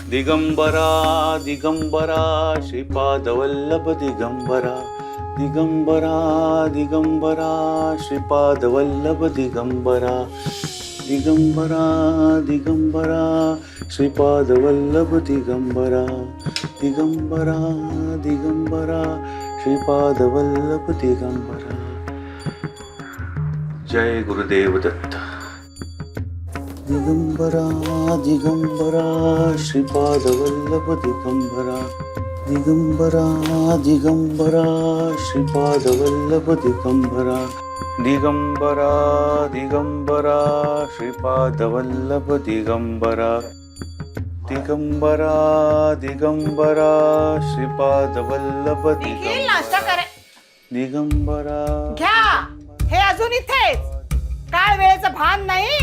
दिगंबरा दिगंबरा श्रीपाद वल्लभ दिगंबरा दिगंबरा दिगंबरा श्रीपाद वल्लभ दिगंबरा दिगंबरा दिगंबरा श्रीपाद वल्लभ दिगंबरा दिगंबरा दिगंबरा श्रीपाद वल्लभ दिगंबरा। जय गुरुदेव दत्त। दिगंबरा दिगंबरा श्रीपाद वल्लभ दिगंबरा दिगंबरा दिगंबरा श्रीपाद वल्लभ दिगंबरा दिगंबरा दिगंबरा श्रीपाद वल्लभ दिगंबरा दिगंबरा दिगंबरा श्रीपाद वल्लभ निखिल नाश्ता करा. दिगंबरा घ्या हे अजून इथेच. काय वेळेचं भान नाही.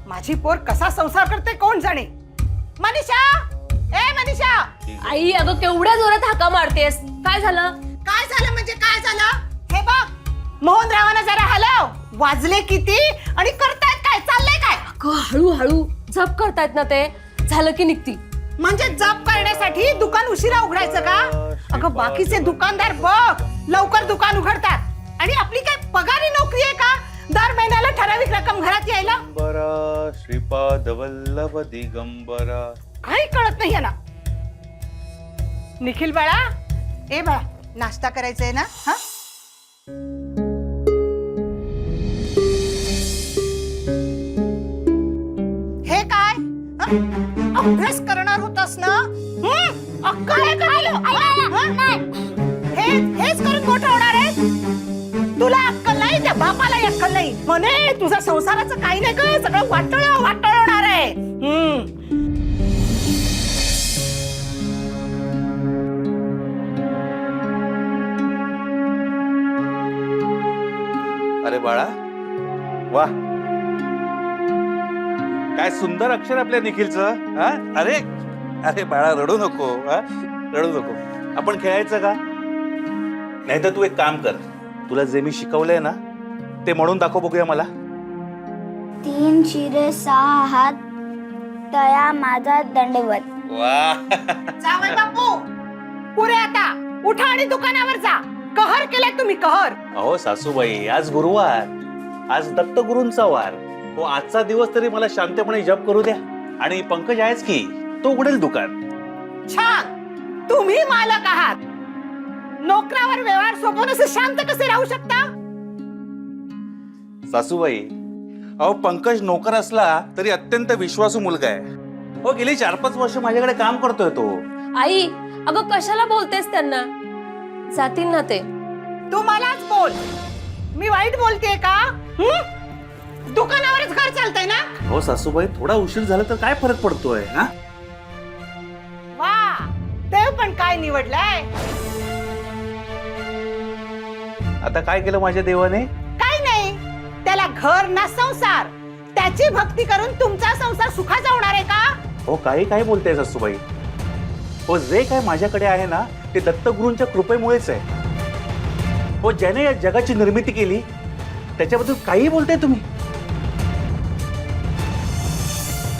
माझी पोर कसा संसार करते कोण जाणे. मनीषा ए मनीषा. आई अगं केवढ्या जोरात हाका मारतेस. काय झालं? काय झालं म्हणजे काय झालं हे बघ. मोहनरावांना जरा हलव. वाजले किती आणि करतायत काय चाललंय काय. अगं हळूहळू जप करतायत ना ते. झालं की निघती. म्हणजे जप करण्यासाठी दुकान उशिरा उघडायचं का. अगं बाकीचे दुकानदार बघ लवकर दुकान उघडतात आणि आपली काय पगारी नोकरी आहे का दर महिन्याला ठराविक रक्कम घरात यायला. दिगंबरा श्रीपाद वल्लभ दिगंबरा. काही कळत नाही ना. निखिल बाळा ए बाळा नाश्ता करायचा ना. हा हे काय अभ्यास करणार होतास ना. अक्कल आहे का. हेच करून मोठं होणार आहे. तुला अक्कल नाही त्या बापालाही अक्कल नाही. म्हणे तुझा संसाराचं काही नाही का सगळं वाटळ होणार आहे. अरे बाळा वा काय सुंदर अक्षर आपल्या निखिलचं. हा अरे अरे बाळा रडू नको. हा रडू नको. आपण खेळायचं का. नाही तर तू एक काम कर. तुला जे मी शिकवलंय ना ते म्हणून दाखव बघूया मला. 3 शिरे 6 हात तया माझा दंडवत. वा जावई बापू पुरे आता उठा आणि दुकानावर जा. कहर केलाय तुम्ही कहर. अहो सासूबाई आज गुरुवार. आज दत्तगुरूंचा वार. हो आजचा दिवस तरी मला शांतपणे जप करू द्या. आणि पंकज आहेच की तो उघडेल दुकान. छान. तुम्ही मालक आहात. नोकरावर व्यवहार सोपवून असं शांत कसे राहू शकता. सासूबाई अहो पंकज नोकर असला तरी अत्यंत विश्वासू मुलगा आहे. हो गेली 4-5 वर्ष माझ्याकडे काम करतोय तो. आई अगं कशाला बोलतेस त्यांना. जातील ना ते. तू मलाच बोल. मी वाईट बोलतेय का. दुकानावरच घर चालतंय ना. हो सासूबाई थोडा उशीर झाला तर काय फरक पडतोय. हा वा देव पण काय निवडलाय. आता काय केलं माझ्या देवाने. काय नाही. त्याला घर ना संसार. त्याची भक्ती करून तुमचा संसार सुखाचा होणार आहे का. हो काही काय बोलताय सासूबाई. हो जे काय माझ्याकडे आहे ना ते दत्तगुरूंच्या कृपेमुळेच आहे. हो ज्याने या जगाची निर्मिती केली त्याच्याबद्दल काही बोलताय तुम्ही.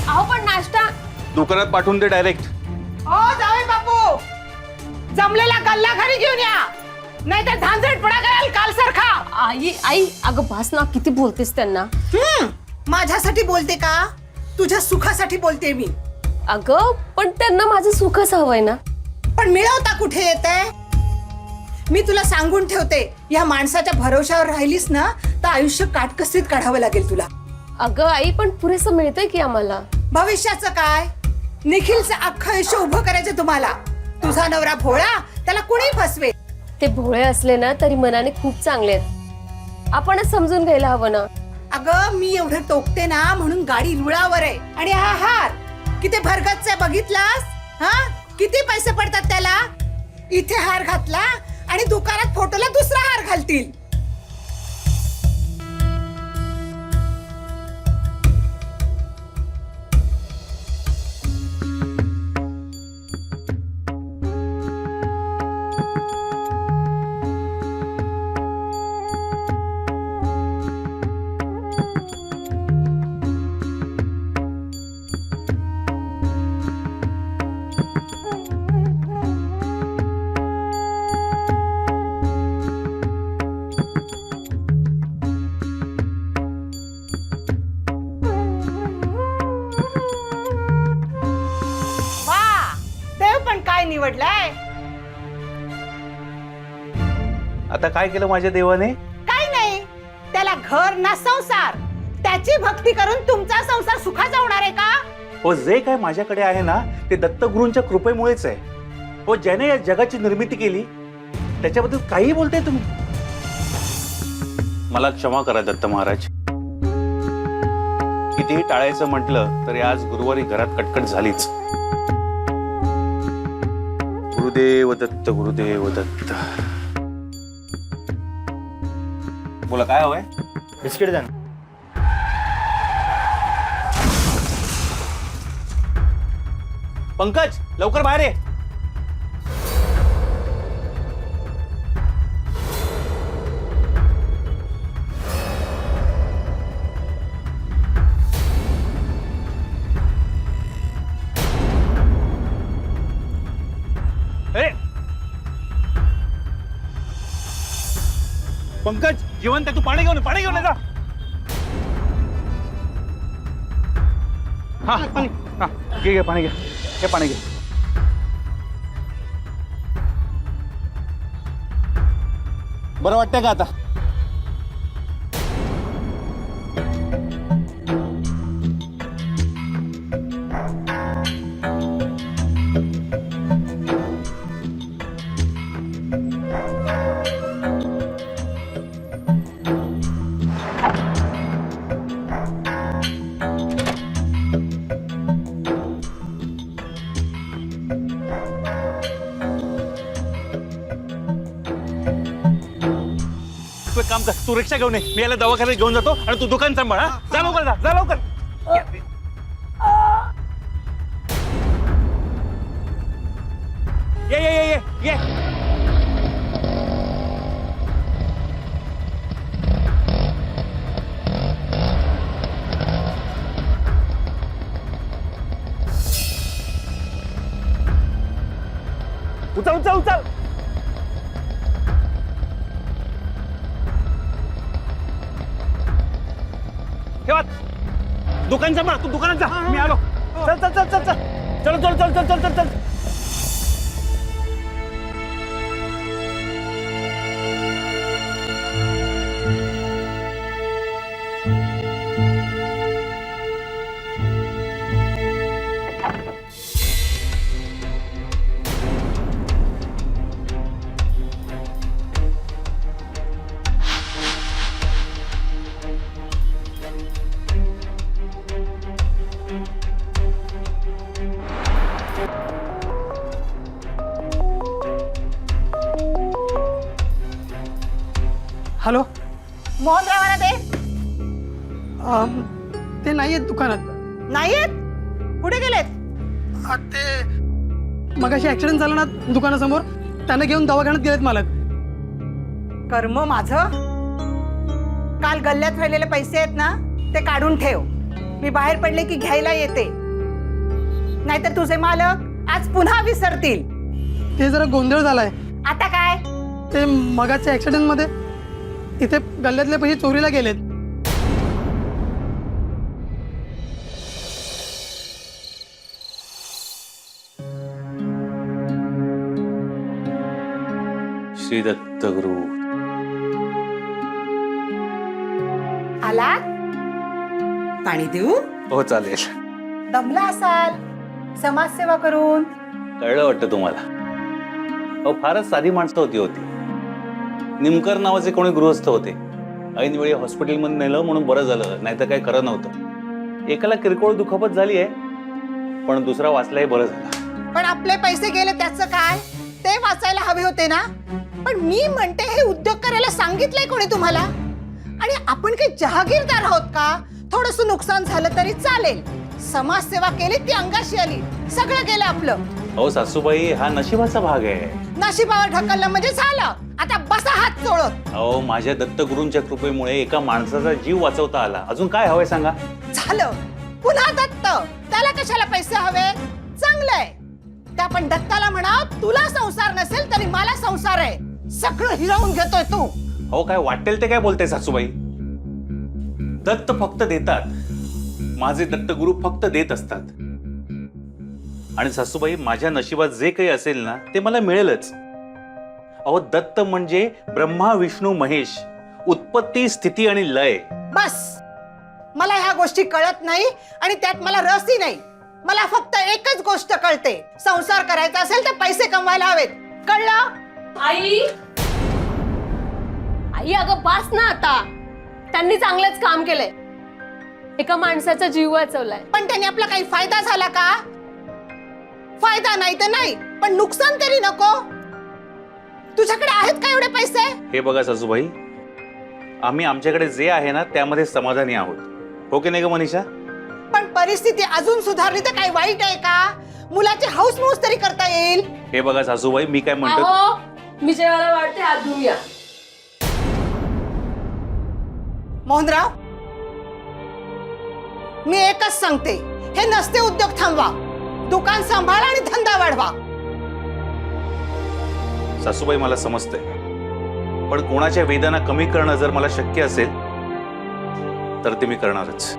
अहो पण नाश्ता. दुकानात पाठवून दे डायरेक्ट. हो जावई बापू जमलेला गल्ला घरी घेऊन या नाहीतर धांदरटपणा कराल काल सारखा. आई आई अगं भास ना किती बोलतेस त्यांना. माझ्यासाठी बोलते का तुझ्या सुखासाठी बोलते मी. अगं पण त्यांना माझं सुखच हवंय ना. पण मिळवता कुठे येते. मी तुला सांगून ठेवते या माणसाच्या भरोशावर राहिलीस ना तर आयुष्य काटकसरीत काढावं लागेल तुला. अगं आई पण पुरेसं मिळतंय की आम्हाला. भविष्याचं काय. निखिलचं अख्खं आयुष्य उभं करायचं तुम्हाला. तुझा नवरा भोळा त्याला कुणी फसवे. ते भोळे असले ना तरी मनाने खूप चांगले आहेत. आपणच समजून घ्यायला हवं ना. अगं मी एवढं टोकते ना म्हणून गाडी रुळावर आहे. आणि हा हार किती भरगतचा बघितलास. हा किती पैसे पडतात त्याला. इथे हार घातला आणि दुकानात फोटोला दुसरा हार घालतील. निवडलाय? आता काय केलं माझ्या देवाने? काय नाही, त्याला घर ना संसार, त्याची भक्ती करून तुमचा संसार सुखाचा होणार आहे का? हो, जे काय माझ्याकडे आहे ना ते दत्तगुरूंच्या कृपेमुळेच आहे. हो, ज्याने या जगाची निर्मिती केली त्याच्याबद्दल काही बोलताय तुम्ही. मला क्षमा करा दत्त महाराज. कितीही टाळायचं म्हटलं तरी आज गुरुवारी घरात कटकट झालीच. गुरुदेव दत्त, गुरुदेव दत्त. बोला, काय हवंय? बिस्किट द्या ना. पंकज, लवकर बाहेर ये. ए! पंकज, जिवंत आहे, तू पाणी घेऊन ये, पाणी घेऊन ये जा. हा पाणी, हा घे पाणी घे. हे पाणी घे. बरं वाटतंय का आता? तू एक काम कर, तू रिक्षा घेऊन ये, मी याला दवाखान्यात घेऊन जातो आणि तू दुकान सांभाळ. हा, जा लवकर, जा लवकर. ये ये ये ये ये. उचल उचल उचल. ठेवा. दुकान सांभाळ, तू दुकानात जा, मी आलो. चल चल चल चल चल चल चल चल चल चल चल. हॅलो. मोहनरावांना दे. ते नाही आहेत दुकानात. नाहीयेत? कुठे गेलेत? ते मगाशी ऍक्सिडेंट झाला ना दुकानासमोर, त्यांना घेऊन दवाखान्यात गेलेत मालक. कर्म माझं. काल गल्ल्यात राहिलेले पैसे आहेत ना, ते काढून ठेव. मी बाहेर पडले की घ्यायला येते. नाहीतर तुझे मालक आज पुन्हा विसरतील. ते जरा गोंधळ झालाय. आता काय? ते मगाच्या ऍक्सिडेंट मध्ये इथे गल्ल्यातले पैसे चोरीला गेलेत. श्री दत्तगुरु. आलात? पाणी देऊ? हो चालेल. दमला असाल समाजसेवा करून. कळलं वाटतं तुम्हाला? हो, फारच साधी माणसं होती. निमकर नावाचे कोणी गृहस्थ होते. ऐनवेळी हॉस्पिटलमध्ये नेलं म्हणून बरं झालं, नाहीतर काही खरं नव्हतं. एकाला किरकोळ दुखापत झाली आहे, पण दुसरा वाचलाही बरं झालं. पण आपले पैसे गेले त्याचं काय? ते वाचायला हवे होते ना. पण मी म्हणते, हे उद्योग करायला सांगितलंय कोणी तुम्हाला? आणि आपण काही जहागीरदार आहोत का? थोडस नुकसान झालं तरी चालेल. समाजसेवा केली ती अंगाशी आली, सगळं गेलं आपलं. हो सासूबाई, हा नशिबाचा भाग आहे. नशिबावर ढकललं म्हणजे झालं. आता बसा हात चोळत. अहो, माझ्या दत्तगुरूंच्या कृपेमुळे एका माणसाचा जीव वाचवता आला. अजून काय हवंय सांगा? झालं. पुन्हा दत्त. त्याला कशाला पैसे हवे? चांगलंय. त्या पण दत्ताला म्हणा, तुला संसार नसेल तरी मला संसार आहे. सगळं हिरावून घेतोय तू. हो, काय वाटेल ते काय बोलते सासूबाई? दत्त फक्त देतात. माझे दत्तगुरु फक्त देत असतात. आणि सासूबाई माझ्या नशिबात जे काही असेल ना ते मला मिळेलच. अहो दत्त म्हणजे ब्रह्मा विष्णू महेश, उत्पत्ती स्थिती आणि लय. बस, मला ह्या गोष्टी कळत नाही आणि त्यात मला रसही नाही. मला फक्त एकच गोष्ट कळते, संसार करायचा असेल तर पैसे कमवायला हवेत. कळलं? आई आई अगं बास ना आता. त्यांनी चांगलंच काम केलंय, एका माणसाचा जीव वाचवलाय. पण त्यांनी आपला काही फायदा झाला का? फायदा नाही तर नाही, पण नुकसान तरी नको. तुझ्याकडे आहेत का एवढे पैसे? हे बघा सासूबाई, आम्ही आमच्याकडे जे आहे ना त्यामध्ये समाधानी आहोत. हो की नाही ग मनीषा? पण परिस्थिती अजून सुधारली तर काही वाईट आहे का? मुलाची हौसमौस तरी करता येईल. हे बघा सासूबाई, मी काय म्हणतो, अहो, मी जेवायला वाटते, हात धुवूया. मोहनराव, मी एकच सांगते, हे नसते उद्योग थांबवा. दुकान सांभाळा आणि धंदा वाढवा. सासूबाई मला समजतंय, पण कोणाच्या वेदना कमी करणं जर मला शक्य असेल तर ते मी करणारच.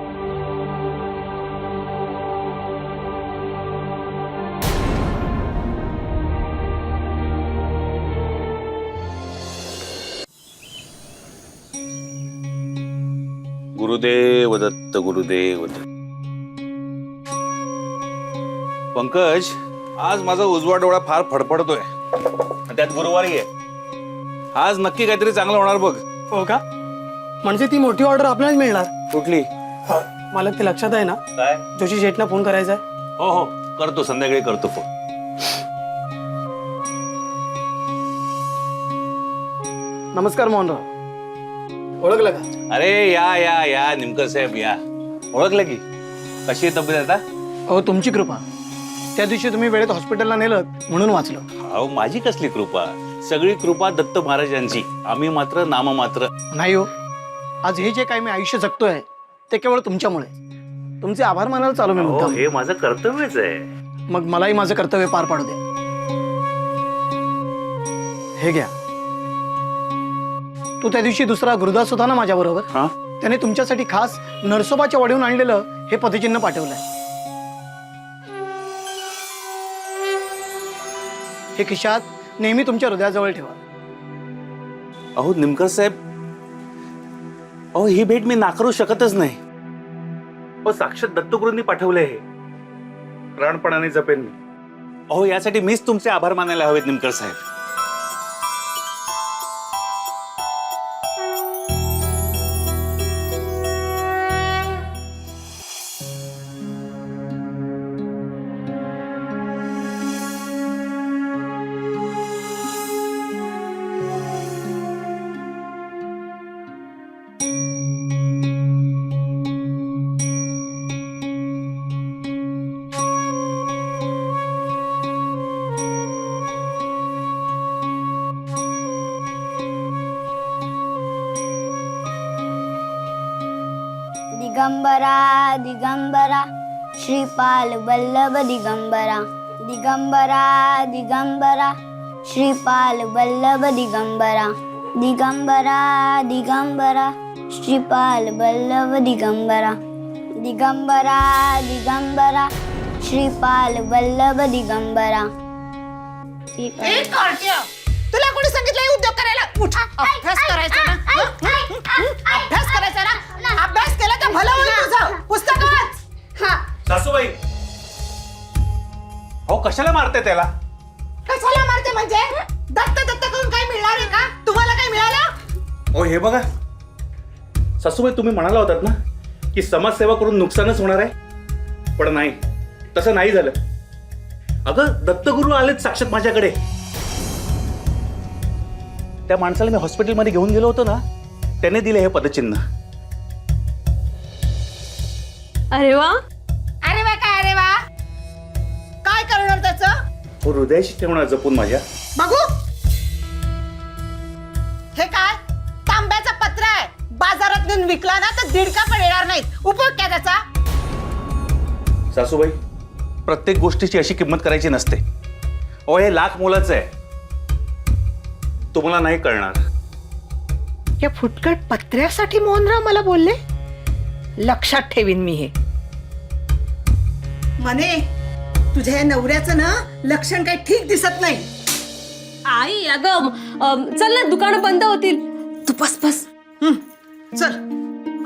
गुरुदेव दत्त, गुरुदेव दत्त. पंकज, आज माझा उजवा डोळा फार फडफडतोय. त्यात गुरुवारी आहे. आज नक्की काहीतरी चांगलं होणार बघ. हो का? म्हणजे ती मोठी ऑर्डर आपल्यालाच मिळणार. कुठली? मला ते लक्षात आहे ना, काय? जोशी शेठना फोन करायचा आहे. हो हो, करतो, संध्याकाळी करतो फोन. नमस्कार मोहनराव, ओळखलं का? अरे या या या निमकर साहेब, या. ओळखलं की. कशी आहे तब्येत आता? हो, तुमची कृपा. त्या दिवशी तुम्ही वेळेत हॉस्पिटलला नेलं म्हणून वाचलो. अहो माझी कसली कृपा, सगळी कृपा दत्त महाराजांची. आम्ही मात्र नाममात्र. नाही हो, आज हे जे काही मी आयुष्य जगतोय ते केवळ तुमच्यामुळे. तुमचे आभार मानायला चालू मी हो, मुद्दाम. हे माझं कर्तव्यच आहे. मग मलाही माझं कर्तव्य पार पाडू द्या. हे घ्या. तू त्या दिवशी दुसरा गुरुदास होता ना माझ्या बरोबर, हा? त्याने तुमच्यासाठी खास नरसोबाच्या वाडीहून आणलेलं हे पदचिन्ह पाठवलंय. हे खिशात नेहमी तुमच्या हृदयाजवळ ठेवा. अहो निमकर साहेब, अहो ही भेट मी नाकारू शकतच नाही. अहो साक्षात दत्तगुरूंनी पाठवलंय हे. प्राणपणाने जपेन मी. अहो यासाठी मीच तुमचे आभार मानायला हवेत निमकर साहेब. दिगंबरा दिगंबरा श्रीपाल वल्लभ दिगंबरा. दिगंबरा दिगंबरा श्रीपाल वल्लभ दिगंबरा. दिगंबरा दिगंबरा श्रीपाल वल्लभ दिगंबरा. दिगंबरा दिगंबरा श्रीपाल वल्लभ दिगंबरा. एक कार्ट्या, तुला कोणी सांगितलं हे उद्योग करायला? उठ, अभ्यास करायचा ना. अभ्यास करायचा ना. अभ्यास केला तर भलं होईल तुझं. पुस्तक वाच. सासूबाई, अहो कशाला मारते त्याला? कशाला मारते म्हणजे? दत्त दत्त करून काय मिळणार आहे का? तुम्हाला काय मिळालं? अहो हे बघा सासूबाई, तुम्ही म्हणाला होतात ना की समाजसेवा करून नुकसानच होणार आहे, पण नाही, तसं नाही झालं. अगं दत्तगुरू आलेत साक्षात माझ्याकडे. त्या माणसाला मी हॉस्पिटलमध्ये घेऊन गेलो होतो ना, त्याने दिले हे पदचिन्ह. अरे वा, अरे वा, काय अरे वा? काय करणार त्याचं? हो, हृदयाशी ठेवणार जपून माझ्या. बघू. हे काय? तांब्याचा पत्र आहे. बाजारात नेऊन विकला ना तर दीडका पण येणार नाही. उपयोग काय त्याचा? सासूबाई, प्रत्येक गोष्टीची अशी किंमत करायची नसते. अहो हे लाख मोलाचं आहे, तुम्हाला नाही कळणार. या फुटकट पत्र्यासाठी मोहनराव मला बोलले. लक्षात ठेवीन मी हे. मने, तुझ्या या नवऱ्याचं ना लक्षण काही ठीक दिसत नाही. आई अगं चल ना, दुकानं बंद होतील. तू बस. चल.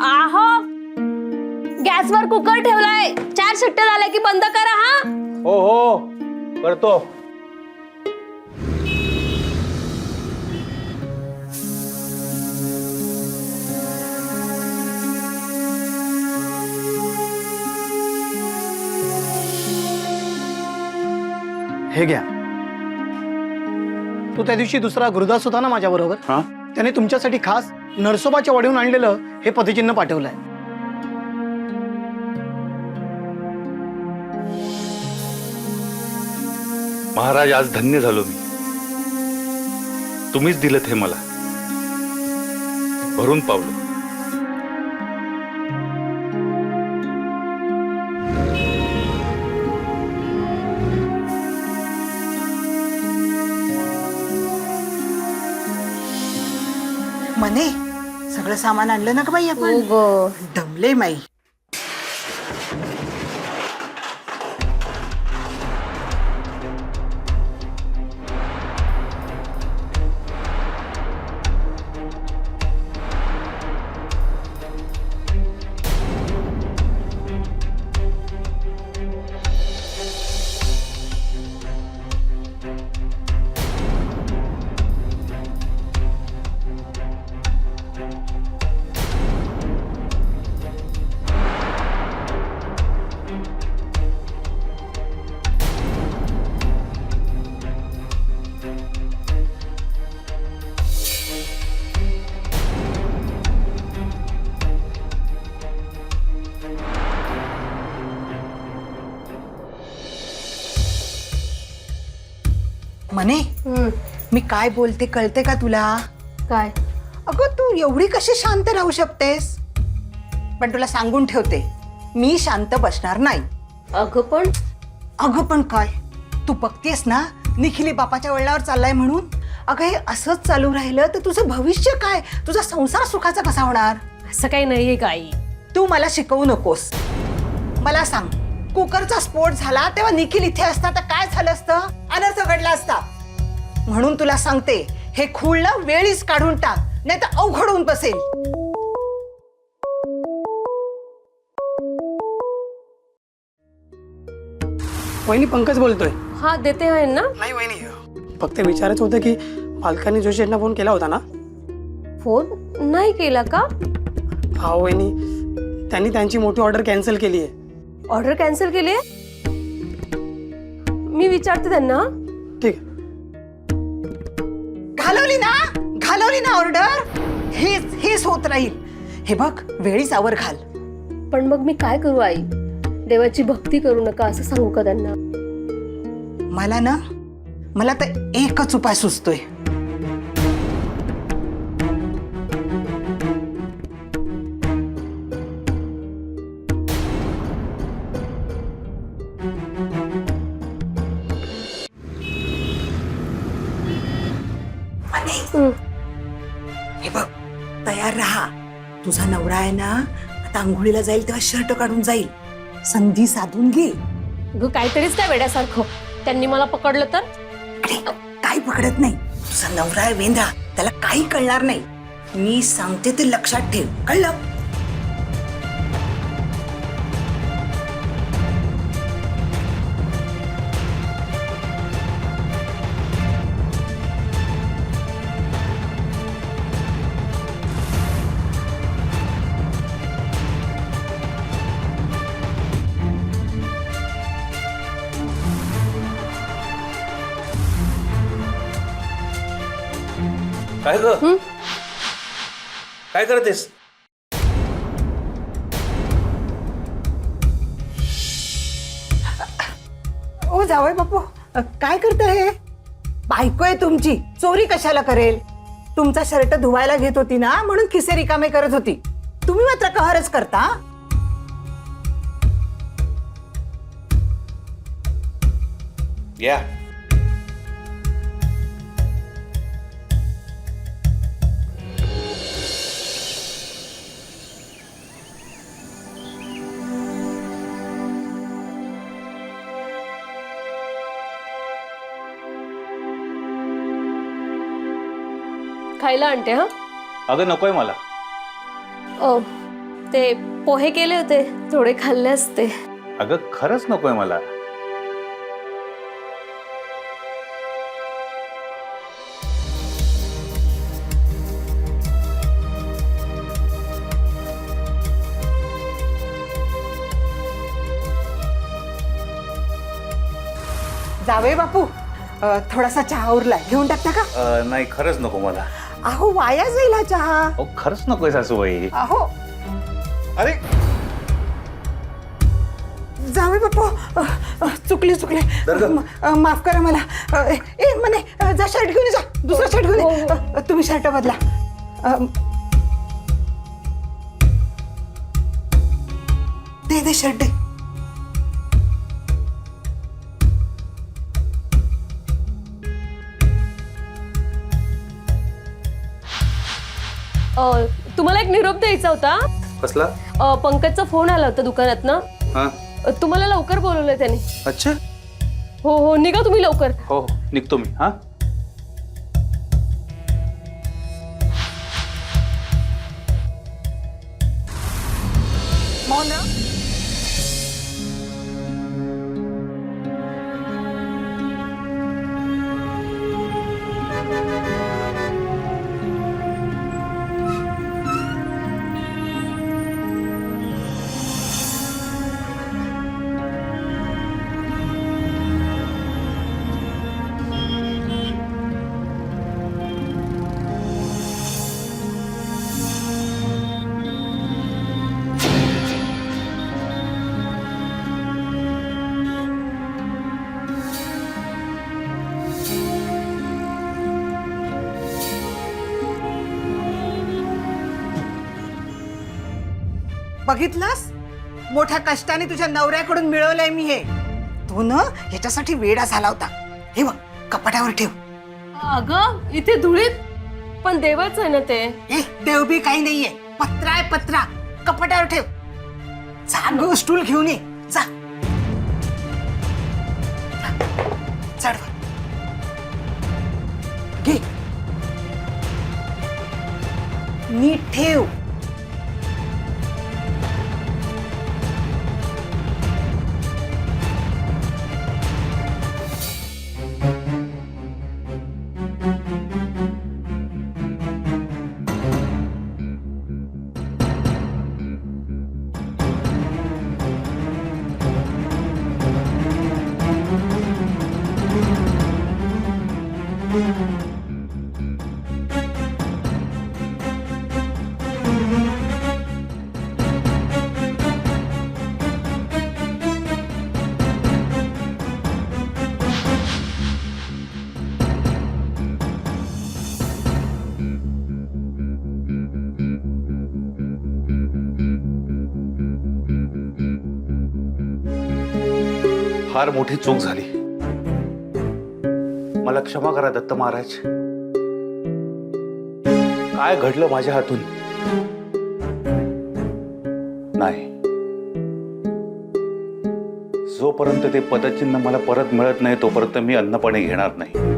आहो, गॅसवर कुकर ठेवलाय, 4 शिट्ट्या झाल्या की बंद करा. हा हो करतो. हे घ्या. तो त्या दिवशी दुसरा गुरुदास होता ना माझ्या बरोबर, हा त्याने तुमच्यासाठी खास नरसोबाच्या वाडीहून आणलेलं हे पदचिन्ह पाठवलंय. महाराज, आज धन्य झालो मी. तुम्हीच दिलं हे मला, भरून पावलं. मने सगळं सामान आणलं ना का बाई आपण? दमले माई. मने मी काय बोलते कळते का तुला? काय? अगं तू एवढी कशी शांत राहू शकतेस? पण तुला सांगून ठेवते, मी शांत बसणार नाही. अगं पण काय, तू बघतेस ना निखिली बापाच्या वळणावर चाललाय म्हणून. अगं हे असंच चालू राहिलं तर तुझं भविष्य काय, तुझा संसार सुखाचा कसा होणार? असं काही नाहीये काही. तू मला शिकवू नकोस. मला सांग, कुकरचा स्फोट झाला तेव्हा निखिल इथे असता तर काय झालं असतं? अनर्थ घडला असता. म्हणून तुला सांगते, हे खूळलं वेळीच काढून टाक, नाही तर अवघड होऊन बसेल. वहिनी, पंकज बोलतोय. हा देते आहे ना. नाही वहिनी, फक्त विचारायचं होतं की मालकाने जोशी यांना फोन केला होता ना? फोन नाही केला का? हा वहिनी, त्यांनी त्यांची मोठी ऑर्डर कॅन्सल केली आहे. ऑर्डर कॅन्सल केली? मी विचारते त्यांना. ठीक आहे. घालवली ना ऑर्डर. हेच होत राहील. हे बघ, वेळीच आवर घाल. पण मग मी काय करू आई? देवाची भक्ती करू नका असं सांगू का त्यांना? मला तर एकच उपाय सुचतोय. हे बघ, तयार राहा. तुझा नवरा आहे ना, आता आंघोळीला जाईल तेव्हा शर्ट काढून जाईल. संधी साधून घे. काहीतरीच काय वेड्यासारखं. त्यांनी मला पकडलं तर? अरे काही पकडत नाही. तुझा नवरा आहे वेंधा, त्याला काही कळणार नाही. मी सांगते ते लक्षात ठेव, कळलं? काय ग, काय करतेस? ओ जावई बापू, काय करते हे? बायको आहे तुमची, चोरी कशाला करेल? तुमचा शर्ट धुवायला घेत होती ना, म्हणून खिसे रिकामे करत होती. तुम्ही मात्र कहरच करता. या खायला आणते हा. अगं नकोय मला. ते पोहे केले होते, थोडे खाल्ले असते. अगं खरंच नकोय मला. जावे बापू, थोडासा चहा उरलाय, घेऊन टाकता का? नाही खरंच नको मला. अहो वाया जाईल हा चहा. अहो खरंच नकोय सासूबाई. अहो अरे जावे बापू, चुकले माफ करा मला. ए म्हणे जा शर्ट घेऊन ये, जा दुसरा शर्ट घेऊन ये. तुम्ही शर्ट बदला. दे शर्ट दे. तुम्हाला एक निरोप द्यायचा होता. कसला? पंकजचा फोन आला होता दुकानात ना. हा तुम्हाला लवकर बोलवलंय त्याने. अच्छा. हो निघा तुम्ही लवकर. हो निघतो मी. हा मौन. बघितलंस, मोठ्या कष्टाने तुझ्या नवऱ्याकडून मिळवलंय मी हे. तू न ह्याच्यासाठी वेडा झाला होता. हे बघ कपाटावर ठेव. अगं इथे धुळीत, पण देवाच आहे ना ते. ए देवबी काही नाहीये, पत्रा आहे पत्रा. कपाटावर ठेव. चांगलं स्टूल घेऊन ये जा. चढ वर. घे. नीट ठेव. फार मोठी चूक झाली. मला क्षमा करा दत्त महाराज. काय घडलं माझ्या हातून? नाही, जोपर्यंत ते पदचिन्ह मला परत मिळत नाही तोपर्यंत मी अन्नपाणी घेणार नाही.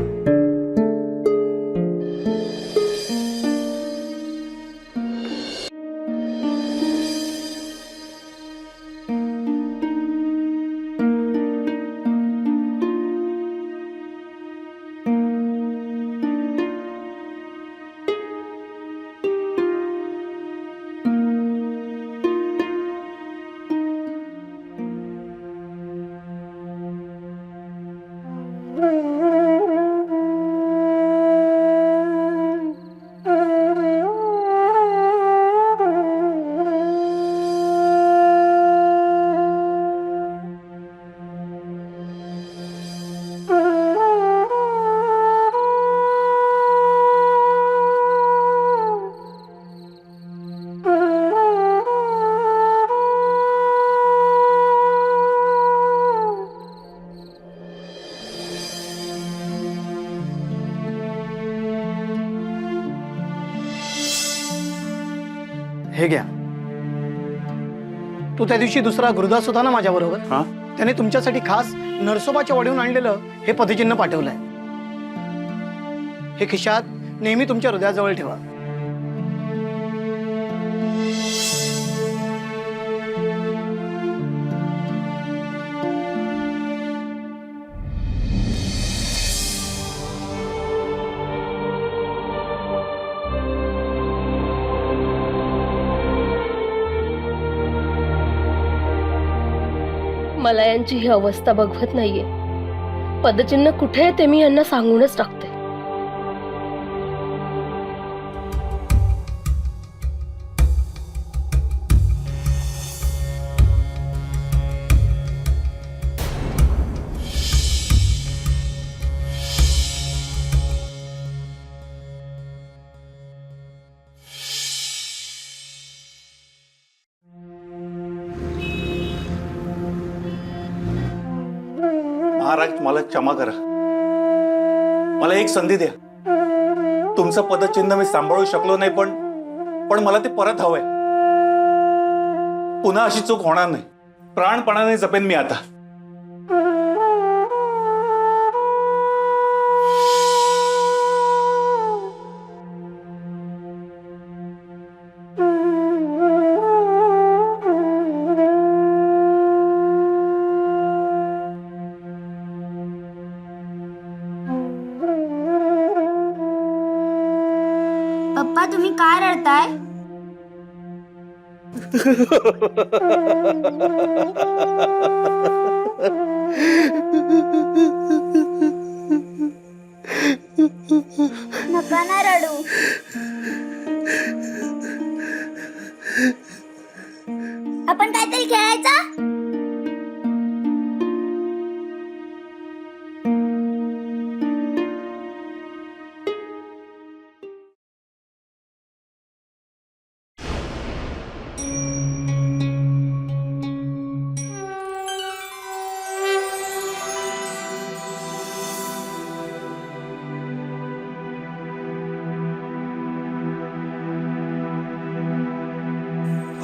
हे घ्या. तू त्या दिवशी दुसरा गुरुदास होता ना माझ्या बरोबर, हा त्याने तुमच्यासाठी खास नरसोबाच्या वाडीहून आणलेलं हे पदचिन्ह पाठवलंय. हे खिशात नेहमी तुमच्या हृदयाजवळ ठेवा. मला यांची ही अवस्था बघवत नाहीये. पदचिन्ह कुठे आहे ते मी यांना सांगूनच टाकते. महाराज मला क्षमा करा. मला एक संधी द्या. तुमचं पदचिन्ह मी सांभाळू शकलो नाही, पण मला ते परत हवंय. पुन्हा अशी चूक होणार नाही. प्राणपणाने जपेन मी आता. पप्पा तुम्ही काय रडताय? नका ना रडू. आपण काहीतरी खेळायचा.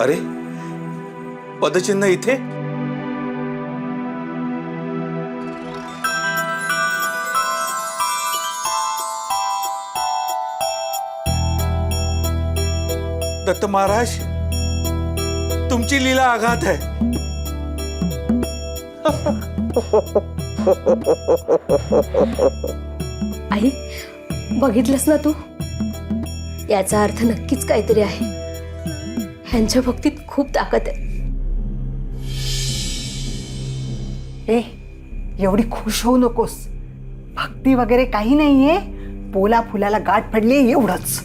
अरे पदचिन्ह इथे. दत्त महाराज तुमची लीला आघात आहे. आई बघितलंस ना तू, याचा अर्थ नक्कीच काहीतरी आहे. ह्यांच्या भक्तीत खूप ताकद आहे. ए एवढी खुश होऊ नकोस. भक्ती वगैरे काही नाहीये. पोला फुलाला गाठ पडली एवढंच.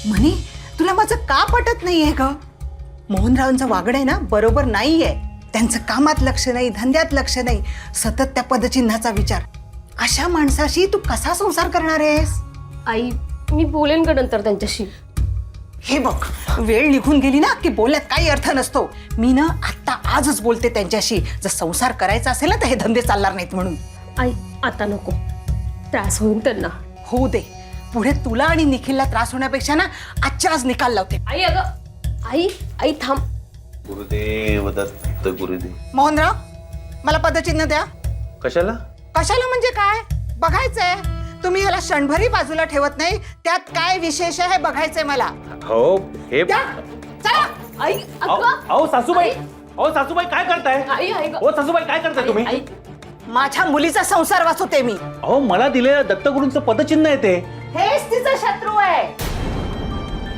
म्हणे तुला माझं का पटत नाहीये ग? मोहनरावांचं वागणं आहे ना बरोबर नाहीये. त्यांचं कामात लक्ष नाही, धंद्यात लक्ष नाही, सतत त्या पदचिन्हाचा विचार. अशा माणसाशी तू कसा संसार करणार आहेस? आई मी बोलेन का नंतर त्यांच्याशी? हे बघ वेळ निघून गेली ना की बोलण्यात काही अर्थ नसतो. मी ना आता आजच बोलते त्यांच्याशी. जर संसार करायचा असेल ना तर हे धंदे चालणार नाहीत म्हणून. आई आता नको, त्रास होईल त्यांना. होऊ दे. पुढे तुला आणि निखिलला त्रास होण्यापेक्षा ना आजच्या आज निकाल लावते. आई अगं आई आई थांब. गुरुदेव दत्त गुरुदेव. मोहनराव मला पदचिन्ह द्या. कशाला? कशाला म्हणजे काय? बघायचंय. तुम्ही ह्याला क्षणभरी बाजूला ठेवत नाही. त्यात काय विशेष आहे हे बघायचंय मला. हो हे द्या. चला. आई अगं अहो सासूबाई, अहो सासूबाई काय करताय? आई आई हो सासूबाई काय करताय तुम्ही? आई माझ्या मुलीचा संसार वाचवते मी. अहो मला दिलेलं दत्तगुरूंचं पदचिन्ह आहे ते. हेच तिचा शत्रू आहे.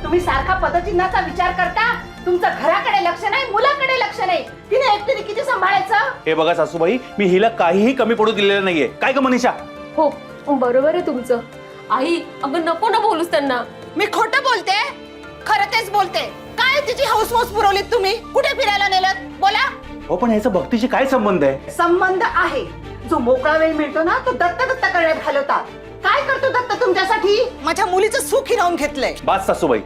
तुम्ही सारखा पदचिन्हाचा विचार करता. तुमचं घराकडे लक्ष नाही, मुलाकडे लक्ष नाही. तिने एकटीने किती सांभाळायचं? हे बघा सासूबाई, मी हिला काहीही कमी पडू दिलेलं नाहीये. काय ग मनीषा? हो बरोबर आहे तुमचं. आई अगं नको ना बोलूस त्यांना. मी खोटं बोलते? खरं तेच बोलते. काय तिची हौसमौस पुरवलीत तुम्ही? कुठे फिरायला नेलं? बोला. हो पण याचा भक्तीशी काय संबंध आहे? संबंध आहे. जो मोकळा वेळ मिळतो ना तो दत्त दत्त करण्यात घालवतात. काय करतो दत्त तुमच्यासाठी? माझ्या मुलीचं सुख हिरावून घेतलंय. बास सासूबाई,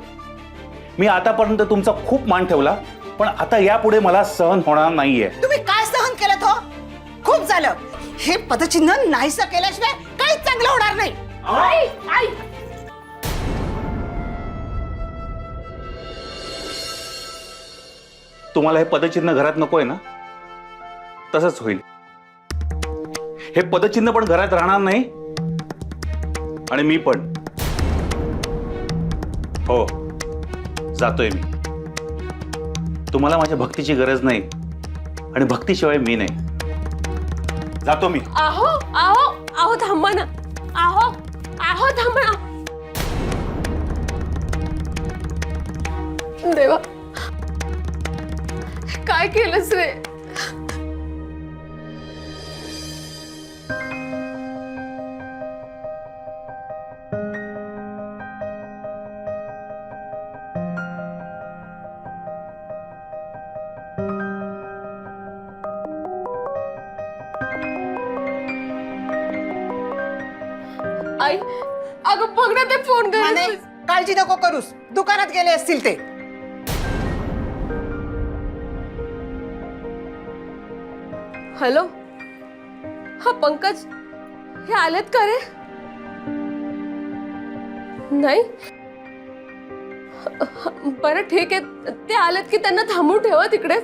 मी आतापर्यंत तुमचा खूप मान ठेवला, पण आता यापुढे मला सहन होणार नाहीये. तुम्ही काय सहन केलं तो? खूप झालं. हे पदचिन्ह नाहीसं केल्याशिवाय काहीच चांगलं होणार नाही. आई आई तुम्हाला हे पदचिन्ह घरात नकोय ना? तसंच होईल. हे पदचिन्ह पण घरात राहणार नाही आणि मी पण. हो, जातोय मी. तुम्हाला माझ्या भक्तीची गरज नाही आणि भक्तीशिवाय मी नाही. जातो मी. आहो आहो आहो थांबा ना. आहो आहो थांबा ना. देवा, काय केलंस रे? आई, अगं बघ ना ते फोन माने, काळजी नको करूस, दुकानात गेले असतील ते. हॅलो, हा पंकज, हे आलेत का रे? नाही, बरं ठीक आहे, ते आलेत की त्यांना थांबून ठेवा तिकडे.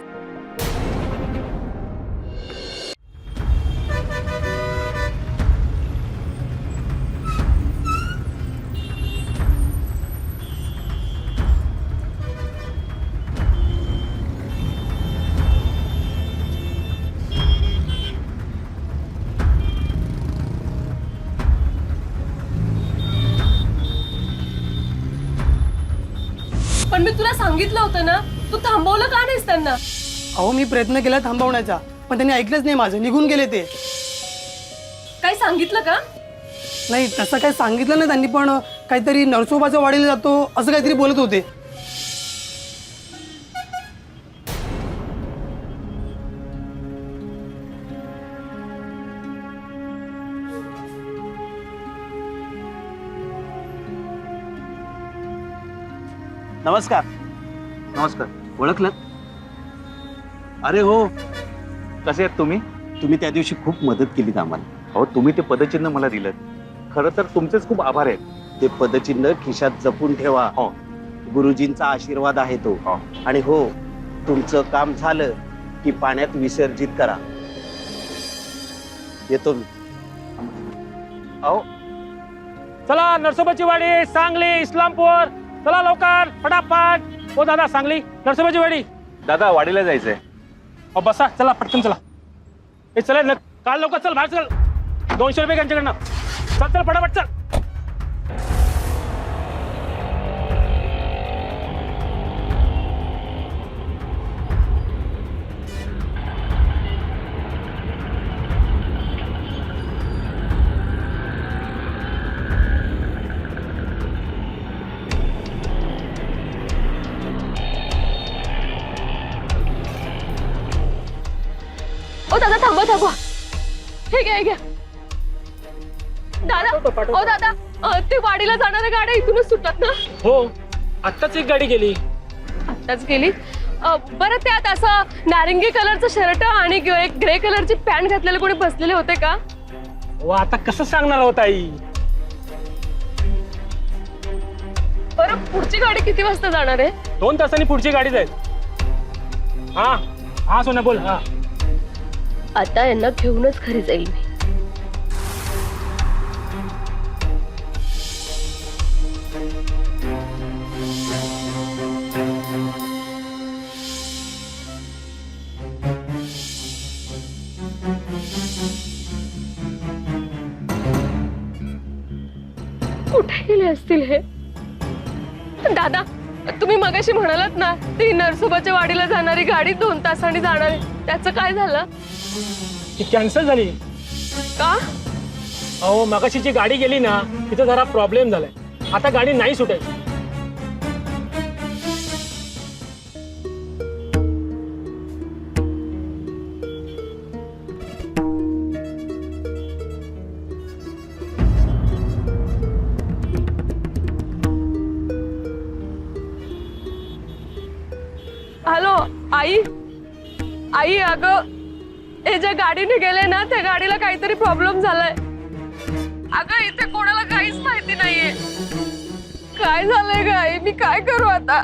पण मी तुला सांगितलं होतं ना, तू थांबवलं का नाहीस त्यांना? अहो मी प्रयत्न केला थांबवण्याचा, पण त्यांनी ऐकलंच नाही माझं, निघून गेले ते. काय सांगितलं का? नाही तसं काही सांगितलं नाही त्यांनी, पण काहीतरी नरसोबाच्या वाडीला जातो असं काहीतरी बोलत होते. नमस्कार. नमस्कार. ओळखलं? अरे हो, कसे आहेत तुम्ही? तुम्ही त्या दिवशी खूप मदत केलीत आम्हाला. हो, तुम्ही ते पदचिन्ह मला दिलं. खरं तर तुमचेच खूप आभार आहेत. ते पदचिन्ह खिशात जपून ठेवा. हो. गुरुजींचा आशीर्वाद आहे तो. हो. आणि हो, तुमचं काम झालं की पाण्यात विसर्जित करा. येतो मी. अहो, चला नरसोबाची वाडी, सांगली, इस्लामपूर, चला लवकर फटाफट. हो दादा, सांगली नरसोबाची वाडी. दादा, वाडीला जायचंय. हो बसा, चला पटकन चला. हे चला न, काल लवकर चल, बाहेर चल. 200 रुपये त्यांच्याकडनं. चल चल फटाफट चल. ओ दादा, थांबा थांबा. हे घ्या, हे घ्या. दादा, ओ दादा, ते वाडीला जाणाऱ्या गाड्या इथूनच सुटतात ना? हो, आत्ताच एक गाडी गेली. आत्ताच गेली. बरं, त्यात असं नारिंगी कलरचं शर्ट आणि ग्रे कलरची पॅन्ट घातलेले कोणी बसलेले होते का? हो, आता कसं सांगणार होत आई? बरं, पुढची गाडी किती वाजता जाणार आहे? 2 तासांनी पुढची गाडी जाईल. हा हा सोना बोल. हा आता यांना घेऊनच घरी जाईल मी. कुठे गेले असतील हे? दादा, तुम्ही मगाशी म्हणालात ना, ती नरसोबाच्या वाडीला जाणारी गाडी 2 तासांनी जाणार आहे, त्याचं काय झालं? ती कॅन्सल झाली. का? अहो, मगाशी जी गाडी गेली ना, तिथं जरा प्रॉब्लेम झालाय. आता गाडी नाही सुटायची. हॅलो आई, आई अगं, हे ज्या गाडीने गेले ना, त्या गाडीला काहीतरी प्रॉब्लेम झालाय. अगं, इथे कोणाला काहीच माहिती नाहीये. काय झालंय ग आई? मी काय करू आता?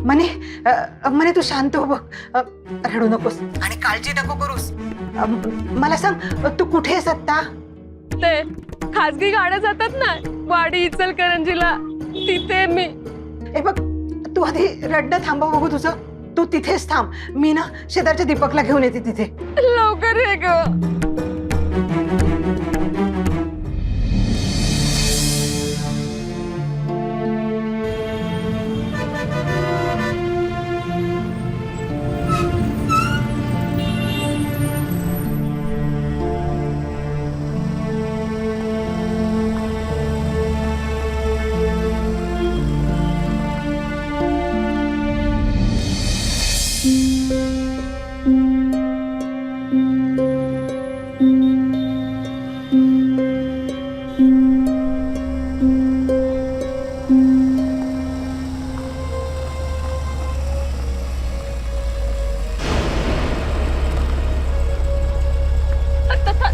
म्हणे तू शांत हो बघ. रडू नकोस आणि काळजी नको करूस. मला सांग तू कुठे आहेस आता? ते खासगी गाड्या जातात ना वाडी इचलकरंजीला, तिथे मी. ए बघ, तू आधी रड्ड थांबव बघू तुझं. तू तिथेच थांब, मी ना शेजारच्या दीपकला घेऊन येते तिथे. लवकर ये ग.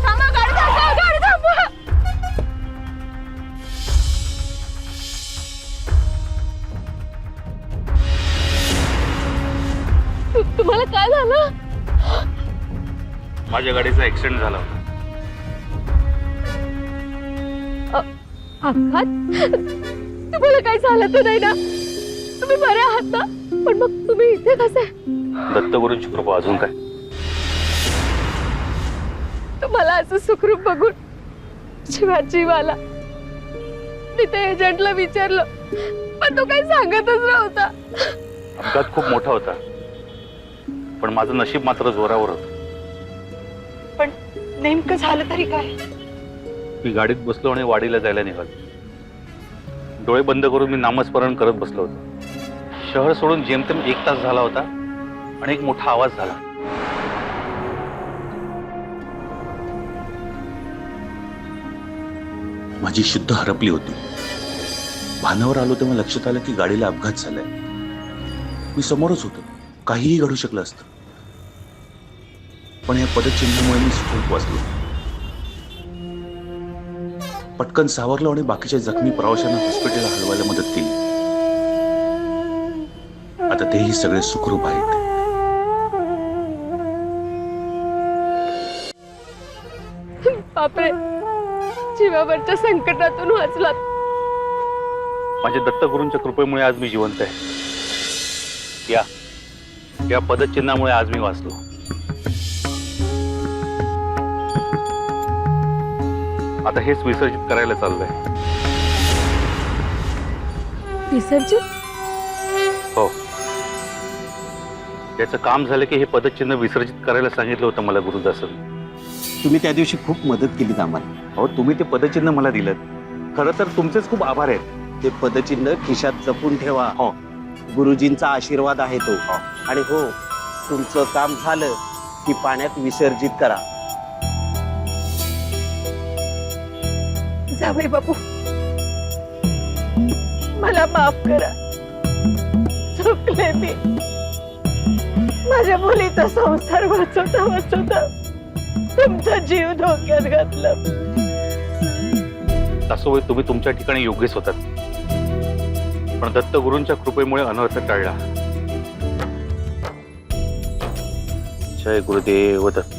थांबा, गाडी थांबवा, गाडी थांबवा. तुम्हाला काय झालं? माझ्या गाडीचा ऍक्सिडेंट झाला होता. अपघात? तुम्हाला काही झालं तर नाही ना? तुम्ही बरे आहात ना? पण मग तुम्ही इथे कसे? दत्तगुरूंची कृपा. अजून काय? तुम्हाला असं सुखरूप बघून जीवात जीव आला. मी त्या एजंटला विचारलं पण तो काही सांगतच नव्हता. अपघात खूप मोठा होता, पण माझं नशीब मात्र जोरावर होतं. पण नेमकं झालं तरी काय? मी गाडीत बसलो आणि वाडीला जायला निघालो. डोळे बंद करून मी नामस्मरण करत बसलो होतो. शहर सोडून जेमतेम 1 तास झाला होता आणि एक मोठा आवाज झाला. माझी शुद्ध हरपली होती. भानावर आलो तेव्हा लक्षात आलं की गाडीला अपघात झालाय. मी समोरच होतो, काहीही घडू शकलं असतं. पण या पदचिन्हामुळे मी सुखरूप वाचलो. पटकन सावरलो आणि बाकीच्या जखमी प्रवाशांना हॉस्पिटलला हलवायला मदत केली. आता तेही सगळे सुखरूप आहेत. बापरे, जीवावरच्या संकटातून वाचलात. माझ्या दत्तगुरूंच्या कृपेमुळे आज मी जिवंत आहे. या पदचिन्हामुळे आज मी वाचलो. आता हेच विसर्जित करायला चाललंय. विसर्जित? हो, याचं काम झालं की हे पदचिन्ह विसर्जित करायला सांगितलं होतं मला गुरुदासांनी. तुम्ही त्या दिवशी खूप मदत केली आम्हाला. अहो, तुम्ही ते पदचिन्ह मला दिलं. खरं तर तुमचेच खूप आभार आहेत. ते पदचिन्ह खिशात जपून ठेवा. हो, गुरुजींचा आशीर्वाद आहे तो. आणि हो, तुमचं काम झालं की पाण्यात विसर्जित करा. जावई बापू, मला माफ करा. चुकले मी. माझ्या मुलीचा संसार वाचवता तुमचा जीव धोक्यात घातला. सासूबाई, तुम्ही तुमच्या ठिकाणी योग्यच होतात, पण दत्तगुरूंच्या कृपेमुळे अनर्थ टळला. जय गुरुदेव दत्त.